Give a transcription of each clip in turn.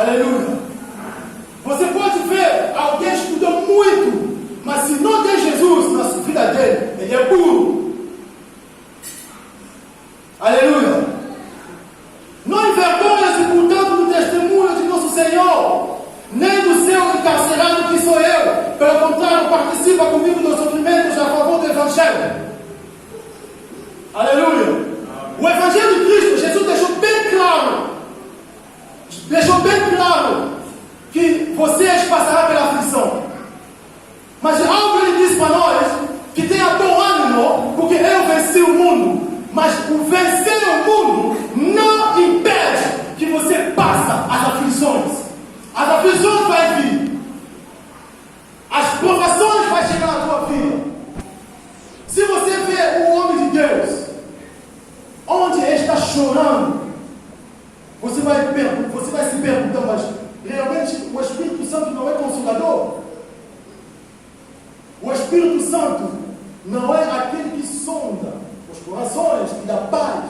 Aleluia. Você pode ver alguém estudou muito, mas se não tem Jesus na vida dele, ele é burro. Aleluia. Não envergonha-se, portanto, do testemunho de nosso Senhor, nem do seu encarcerado que sou eu. Pelo contrário, participa comigo dos sofrimentos a favor do Evangelho. Aleluia. O Evangelho de Cristo, Jesus deixou bem claro que vocês passarão pela aflição. Mas algo ele disse para nós, que tenha bom ânimo, porque eu venci o mundo. Mas o vencer o mundo não impede que você passe as aflições. As aflições vão vir. As provações vão chegar na tua vida. Se você vê o homem de Deus, onde ele está chorando, você vai se perguntar, mas realmente o Espírito Santo não é consolador? O Espírito Santo não é aquele que sonda os corações e dá paz.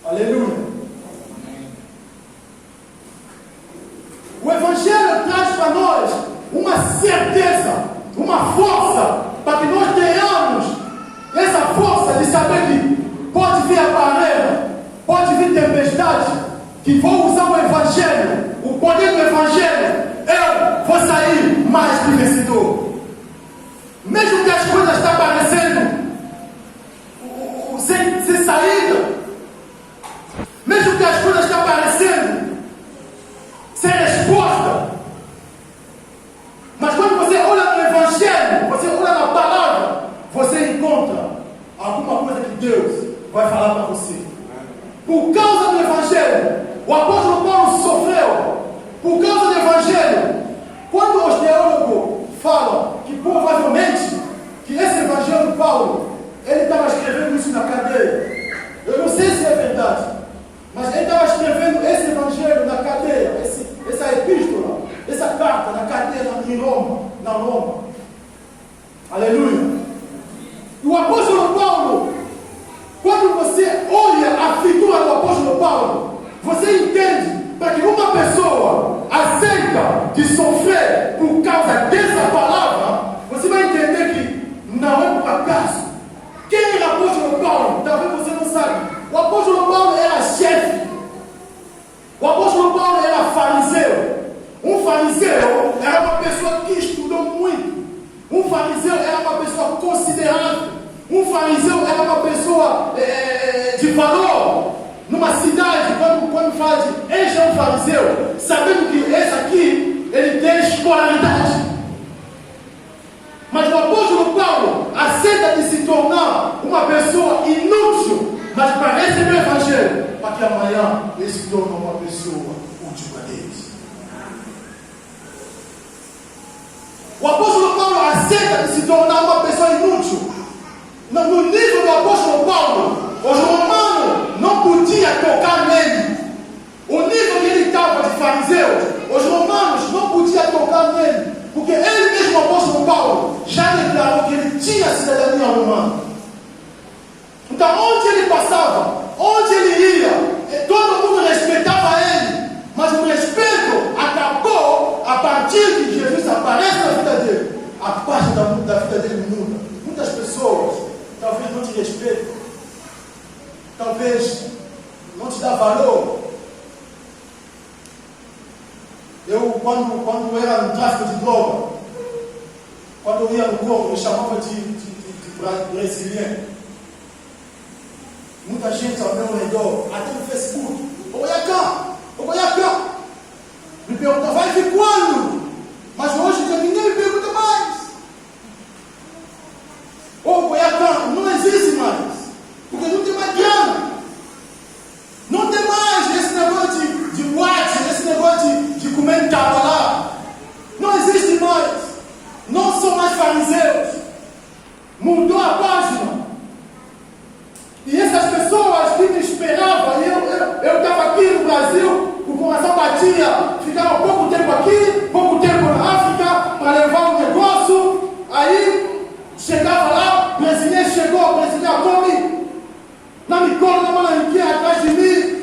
Aleluia. O Evangelho traz para nós uma certeza, uma força, para que nós tenhamos essa força de saber que pode vir a barreira, pode vir tempestade, que vou usar o Evangelho, o poder do Evangelho, eu vou sair mais que vencedor. Mesmo que as coisas estão aparecendo sem saída, mesmo que as coisas estão aparecendo sem resposta, mas quando você olha no Evangelho, você olha na palavra, você encontra alguma coisa que Deus vai falar para você. Por causa do Evangelho, o apóstolo Paulo sofreu. Por causa do Evangelho, quando os teólogos falam que provavelmente que esse Evangelho de Paulo, ele estava escrevendo isso na cadeia. Eu não sei se é verdade, mas ele estava escrevendo esse Evangelho na cadeia, essa epístola, essa carta na cadeia em Roma, na Roma. Aleluia. E o apóstolo Paulo, quando você olha a figura do apóstolo Paulo, você entende para que uma pessoa aceita de sofrer por causa dessa palavra, você vai entender que não é por acaso. Quem era o apóstolo Paulo? Talvez você não sabe. O apóstolo Paulo era chefe. O apóstolo Paulo era fariseu. Um fariseu era uma pessoa que estudou muito. Um fariseu era uma pessoa considerável. Um fariseu era uma pessoa de valor. Numa cidade, quando fala de este é um fariseu, sabendo que esse aqui, ele tem escolaridade. Mas o apóstolo Paulo aceita de se tornar uma pessoa inútil, mas para receber o Evangelho, para que amanhã ele se torne uma pessoa útil para Deus. O apóstolo Paulo aceita de se tornar uma pessoa inútil. No nível do apóstolo Paulo, os romanos não podiam tocar nele. O nível que ele estava de fariseu, os romanos não podiam tocar nele, porque ele mesmo, o apóstolo Paulo, já declarou que ele tinha cidadania romana. Então, onde ele passava, onde ele ia, todo mundo respeitava ele, mas o respeito acabou a partir que Jesus aparece na vida dele. A parte da vida dele muda. Muitas pessoas talvez não te respeitem, talvez não te dá valor. Eu, quando era no tráfico de droga, quando eu ia no Congo, me chamava de brasileiro. Muita gente ao meu redor, até no Facebook, Ogoiacá, me pergunta, vai vir quando? Mas hoje ninguém me pergunta mais. Ogoiacá não existe mais, porque não tem mais grana. Não tem mais esse negócio de boate, esse negócio de comer lá. Não existe mais. Não são mais fariseus. Mudou a página. E essas pessoas que me esperavam, eu estava aqui no Brasil, o coração batia, ficava pouco tempo aqui, pouco tempo na África, para levar um negócio. Aí chegava lá, o brasileiro chegou, o brasileiro come, não me cola, não malanqueia atrás de mim.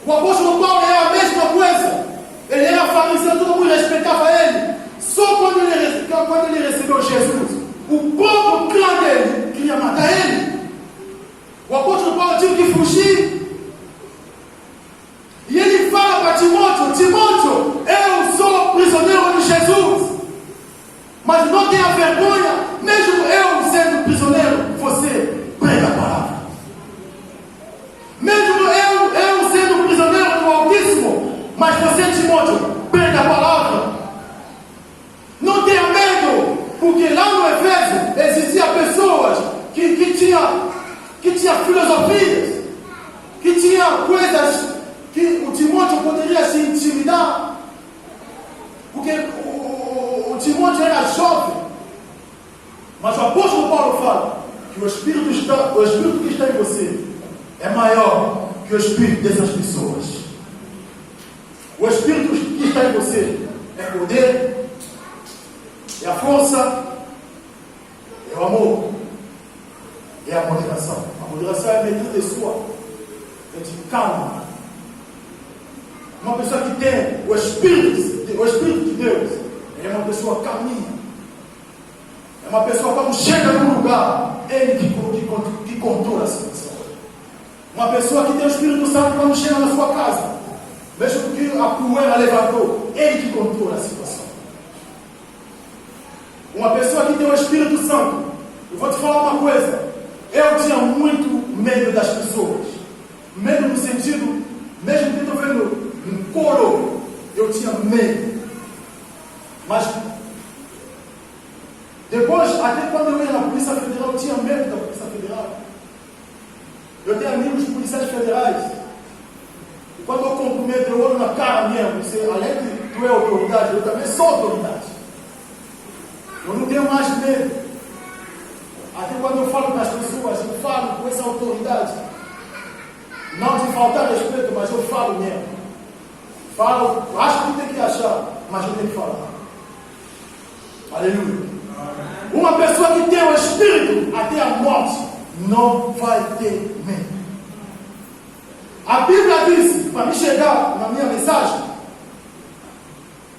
O apóstolo Paulo é a mesma coisa. Ele era fariseu, todo mundo respeitava ele. Só quando ele recebeu Jesus, o próprio clã dele queria matar ele. O apóstolo Paulo tinha que fugir. E ele fala para Timóteo: Timóteo, eu sou prisioneiro de Jesus. Mas não tenha vergonha, mesmo eu sendo prisioneiro, você prega a palavra. Mesmo eu sendo prisioneiro do Altíssimo, mas você, Timóteo, prega a palavra. Não tenha medo, porque lá no Efésio existiam pessoas que tinham filosofias, que tinham coisas que o Timóteo poderia se intimidar, porque o Timóteo era jovem. Mas o apóstolo Paulo fala que o Espírito que está em você é maior que o Espírito dessas pessoas. O Espírito que está em você é poder, é a força, é o amor, é a moderação. A moderação é a medida sua, é de calma. Uma pessoa que tem o Espírito de Deus é uma pessoa calminha. É uma pessoa quando chega num lugar, ele que controla a situação. Uma pessoa que tem o Espírito Santo quando chega na sua casa, mesmo que a poeira levantou, ele que controla a situação. Uma pessoa que tem o Espírito Santo, eu vou te falar uma coisa, eu tinha muito medo das pessoas. Medo no sentido, mesmo que eu estou vendo um coro, eu tinha medo. Mas depois, até quando eu ia na Polícia Federal, eu tinha medo da Polícia Federal. Eu tenho amigos policiais federais. E quando eu cumprimento, eu olho na cara mesmo. Além de tu é autoridade, eu também sou autoridade. Eu não tenho mais medo. Até quando eu falo com as pessoas, eu falo com essa autoridade. Não de faltar respeito, mas eu falo mesmo. Falo, acho que tem que achar, mas eu tenho que falar. Aleluia. Uma pessoa que tem o Espírito até a morte não vai ter medo. A Bíblia diz, para me chegar na minha mensagem,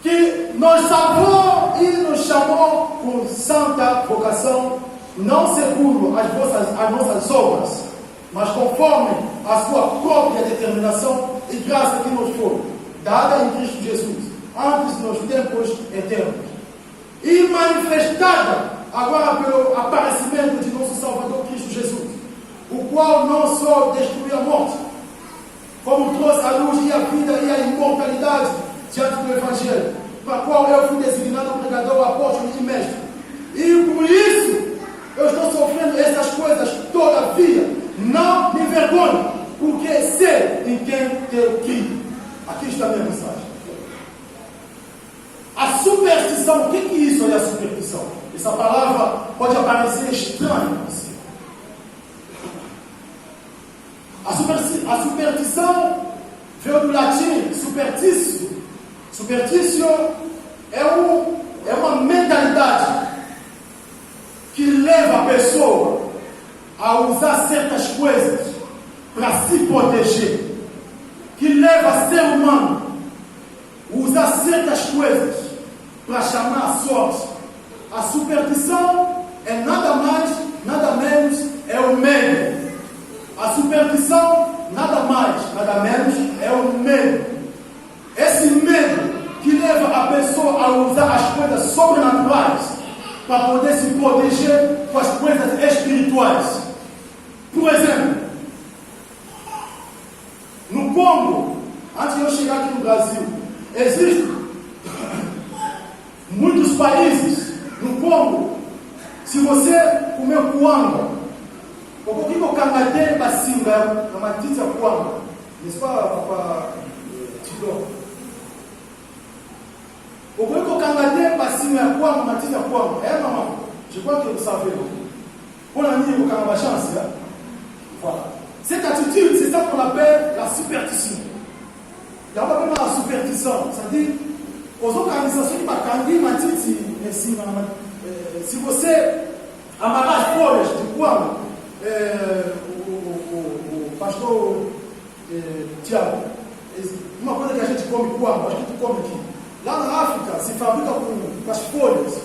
que nos salvou e nos chamou com santa vocação, não segundo as nossas obras, mas conforme a sua própria determinação e graça que nos foi dada em Cristo Jesus, antes nos tempos eternos, e manifestada agora pelo aparecimento de nosso Salvador Cristo Jesus, o qual não só destruiu a morte, como trouxe a luz e a vida e a imortalidade diante do Evangelho, para a qual eu fui designado pregador, apóstolo e mestre. E por isso eu estou sofrendo essas coisas, todavia não me envergonho, porque sei em quem tenho crido. Aqui está a minha mensagem. A superstição, o que é isso? É a superstição. Essa palavra pode parecer estranha para você. A superstição veio do latim superstitio. Superstitio é uma mentalidade que leva a pessoa a usar certas coisas para se proteger, que leva o ser humano a usar certas coisas para chamar a sorte. A superstição é nada mais, nada menos, é o medo. A superstição, nada mais, nada menos, é o medo. Esse medo que leva a pessoa a usar as coisas sobrenaturais para poder se proteger com as coisas espirituais. Por exemplo, no Congo, antes de eu chegar aqui no Brasil, existem muitos países no Congo. Se você comer cuanga, o que o cangatê bacinga na matita cuanga, n'est-ce pas, papa Tidor? O que o cangatê bacinga cuanga, matita cuanga, é maman? Je crois que vous savez. On a mis au Canabachance, là. Voilà. Cette attitude, c'est ça qu'on appelle la superstition. Là, on appelle la superstition. C'est-à-dire, aux organisations qui m'accordent, matiti, si você amarrar as folhas de quando o pastor Tiago, come quando? Acho que tu come aqui. Lá na África se fabrica com as folhas.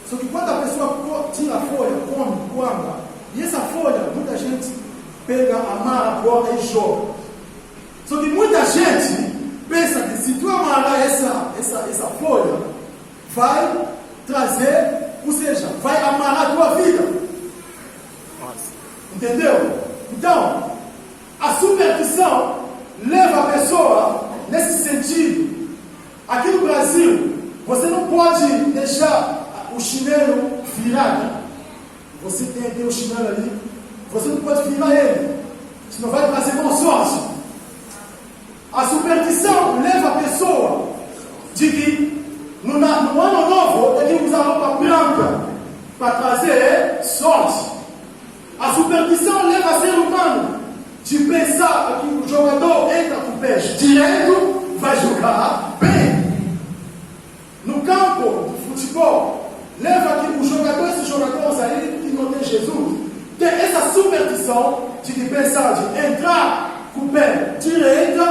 Só que quando a pessoa tira a folha, come quando, e essa folha, muita gente pega, amarra a borda e joga. Só que muita gente pensa que se tu amarrar essa folha, vai trazer, ou seja, vai amarrar a tua vida. Entendeu? Então, a superstição leva a pessoa nesse sentido. Aqui no Brasil, você não pode deixar o chinelo virado. Você tem o chinelo ali, você não pode virar ele, senão vai trazer bom sorte. A superstição leva a pessoa de que no ano novo tem que usar roupa branca para trazer sorte. A superstição leva o ser humano de pensar que o jogador entra com o pé direito, vai jogar bem. No campo de futebol, leva que esses jogadores aí que não tem Jesus, tem essa superstição de pensar de entrar com o pé direito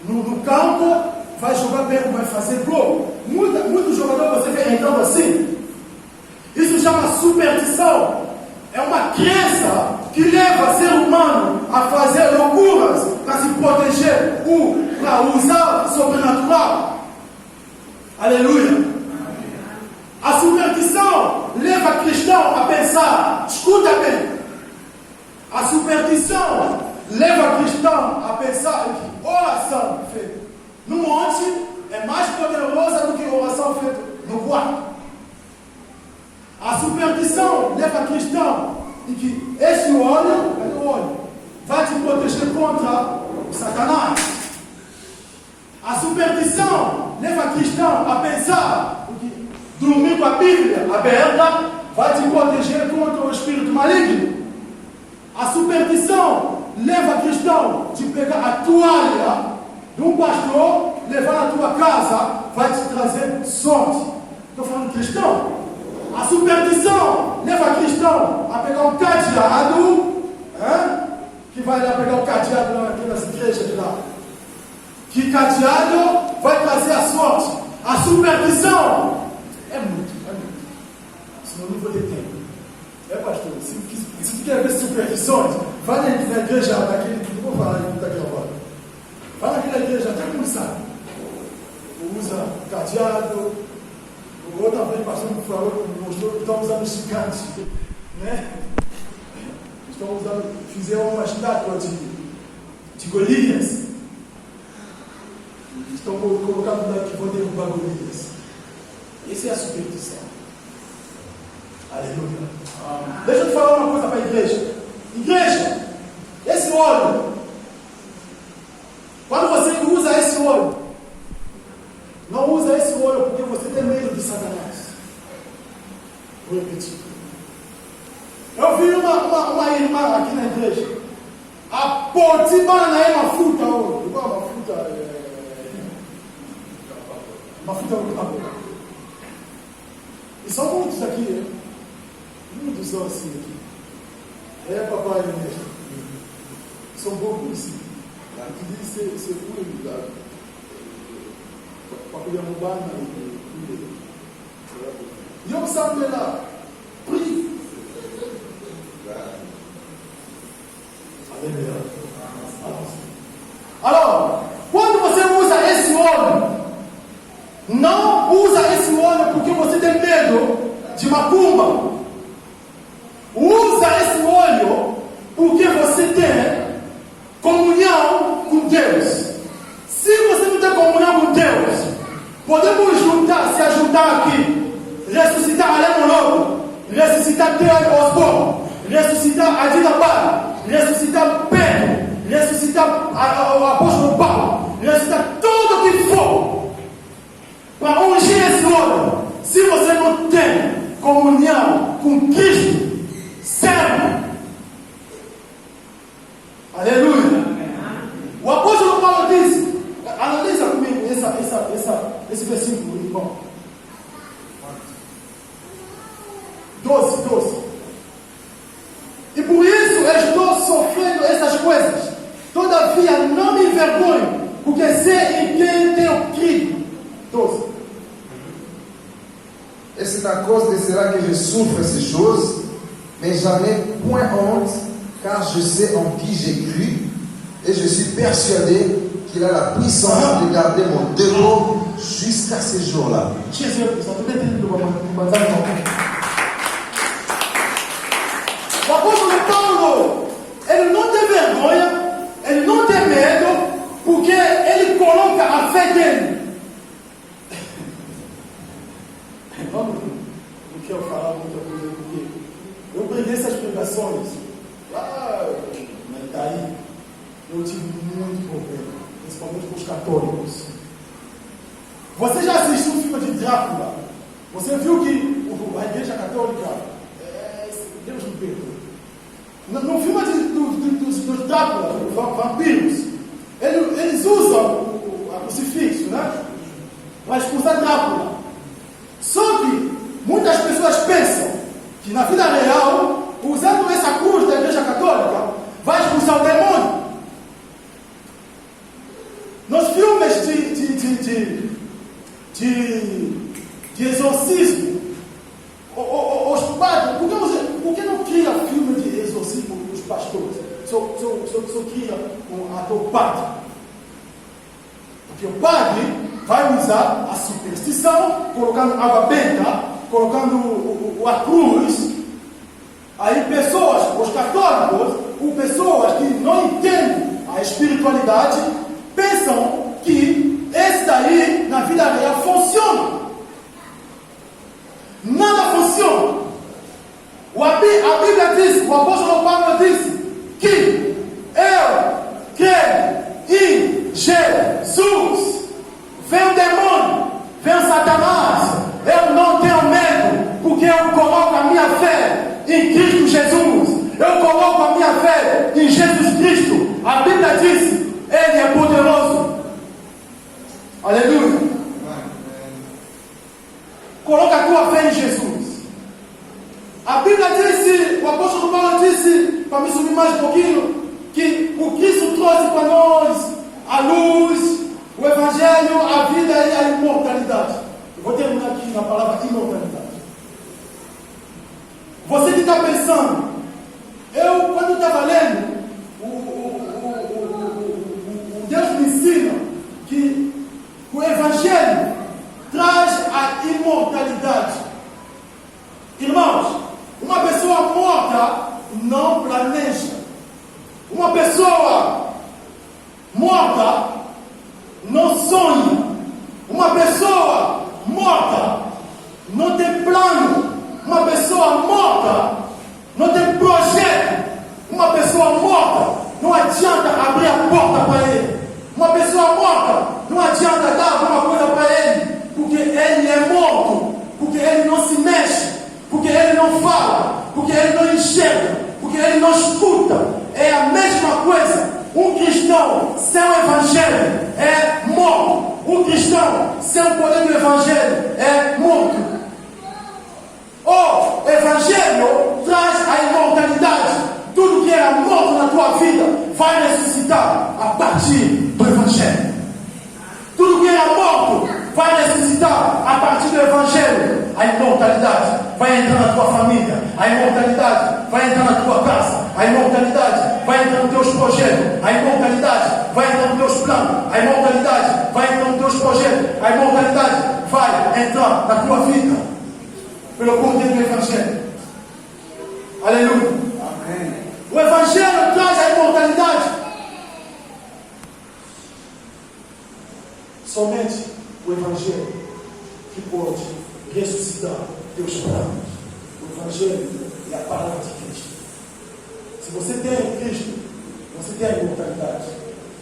no campo, vai jogar bem, vai fazer gol. Muitos jogadores você vê entrando assim. Isso chama superstição. É uma crença que leva o ser humano a fazer loucuras para se proteger ou para usar o sobrenatural. Aleluia. A superstição leva o cristão a pensar, escuta bem, a superstição leva o cristão a pensar que oração feita no monte é mais poderosa do que oração feita no quarto. A superstição leva o cristão e que esse olho vai te proteger contra o Satanás. A superstição leva o cristão a pensar que dormir com a Bíblia aberta vai te proteger contra o espírito maligno. A superstição leva o cristão de pegar a toalha de um pastor, levar na tua casa, vai te trazer sorte. Estou falando de cristão. A superstição leva o cristão a pegar um cadeado, que vai lá pegar o cadeado naquelas igrejas de lá. Que cadeado vai trazer a sorte. A superstição é muito. Senão eu não vou ter tempo. Pastor, se tu quer ver superstições, vai na igreja daquele que não vou falar daqui agora. Vai naquela igreja, até como sabe. Usa cadeado. Outra vez, pastor falou, mostrou que estão usando chicantes, né? Fizeram uma estátua de Golias. Estão colocando lá que vão derrubar Golias. Essa é a superstição. Aleluia. Deixa eu te falar uma coisa para a igreja. Igreja, esse olho, quando você usa esse olho, não usa esse olho porque você tem medo de Satanás. Vou repetir. Eu vi uma irmã aqui na igreja. A potibana é uma fruta, igual uma fruta. Uma fruta muito boa. E são muitos aqui, né? Muitos são assim aqui. Papai mesmo. São poucos assim. Aqui diz ser puro, para poder mudar na vida. E eu sabe lá. Agora, quando você usa esse olho, não usa esse olho porque você tem medo de macumba. Usa esse olho porque você tem comunhão com Deus. Se você não tem comunhão com Deus, podemos se ajuntar aqui, ressuscitar Além Moloco, ressuscitar Theo Osborne, ressuscitar Adida Bar, ressuscitar Pedro, ressuscitar o apóstolo Paulo, ressuscitar tudo o que for, para ungir esse olho. Se você não tem comunhão com Cristo, serve. Aleluia. O apóstolo Paulo diz, analisa comigo esse versículo, irmão. 12. por isso estou sofrendo essas coisas. Todavia não me envergonho, porque c'est em quem tem o Cristo. 12. Et c'est à cause de cela que je souffre ces choses, mais j'en ai point honte, car je sais en qui j'ai cru, et je suis persuadé qu'il a la puissance de garder mon dépôt jusqu'à ces jours-là. O apóstolo Paulo, ele não tem vergonha, ele não tem medo, porque ele coloca a fé dele. Não quero falar muita coisa, porque eu preguei essas pregações lá na Itaí, eu tive muito problema, principalmente com os católicos. Você já assistiu o filme de Drácula? Você viu que a igreja católica, Deus me perdoe, no filme dos Drácula, vampiros, eles usam o crucifixo, né? Para expulsar Drácula. Só que muitas pessoas pensam que na vida real, usando essa cruz da igreja católica, vai expulsar o demônio. Nos filmes de exorcismo, os padres, por que não cria filme de exorcismo dos pastores? Só cria um ator padre. Porque o padre vai usar a superstição, colocando água benta, colocando a cruz. Aí pessoas, os católicos, ou pessoas que não entendem a espiritualidade, pensam que esse daí, na vida real, funciona. Nada funciona. A Bíblia diz, o apóstolo Paulo disse, que eu creio em Jesus. Vem o demônio, vem o Satanás, eu não tenho medo, porque eu coloco a minha fé em Cristo Jesus. Eu coloco a minha fé em Jesus Cristo. A Bíblia diz, Ele é poderoso. Aleluia. Coloca a tua fé em Jesus. A Bíblia disse, o apóstolo Paulo disse, para me subir mais um pouquinho, que o Cristo trouxe para nós a luz, o Evangelho, a vida e a imortalidade. Eu vou terminar aqui na palavra imortalidade. Você que está pensando, quando estava lendo, Deus me ensina que o Evangelho traz a imortalidade. Irmãos, uma pessoa morta não planeja. Uma pessoa morta não sonha. Uma pessoa morta não tem plano. Uma pessoa morta não tem projeto. Uma pessoa morta não adianta abrir a porta para ele. Uma pessoa morta não adianta dar alguma coisa para ele, porque ele é morto, porque ele não se mexe, porque ele não fala, porque ele não enxerga, porque ele não escuta. É a mesma coisa. Um cristão sem o Evangelho é morto. Um cristão sem o poder do Evangelho é morto. O Evangelho traz a imortalidade. Tudo que era morto na tua vida vai ressuscitar a partir do Evangelho. Tudo que era morto vai ressuscitar a partir do Evangelho. A imortalidade vai entrar na tua família. A imortalidade vai entrar na tua casa. A imortalidade vai entrar nos teus projetos. A imortalidade vai entrar nos teus planos. A imortalidade vai entrar nos teus projetos. A imortalidade vai entrar na tua vida. Pelo poder do Evangelho. Aleluia. Amém. O Evangelho traz a imortalidade. Somente o Evangelho que pode ressuscitar teus planos. O Evangelho é a palavra de Cristo. Se você tem Cristo, você tem a imortalidade.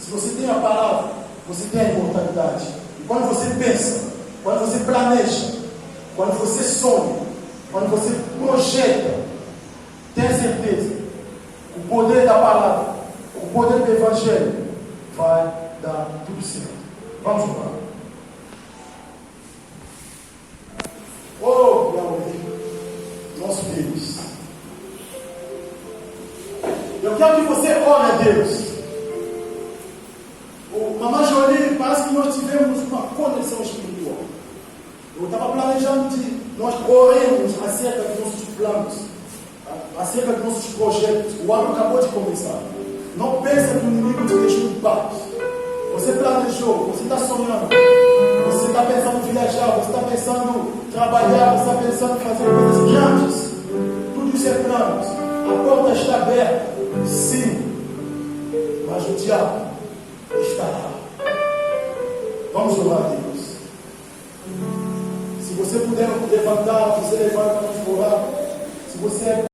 Se você tem a palavra, você tem a imortalidade. E quando você pensa, quando você planeja, quando você sonha, quando você projeta, tenha certeza, o poder da palavra, o poder do Evangelho vai dar tudo certo. Vamos lá. Oh, Yahweh, nosso Deus. Eu quero que você ore a Deus. Mamãe Jolie Eu estava planejando de nós orarmos acerca dos nossos planos, acerca dos nossos projetos. O ano acabou de começar. Não pensa que o inimigo te deixou em paz. Você planejou, você está sonhando, você está pensando em viajar, você está pensando em trabalhar, você está pensando em fazer coisas grandes. Tudo isso é planos. A porta está aberta, sim, mas o diabo está lá. Vamos orar a Deus. Se você puder levantar, você levanta, vamos orar. Se você é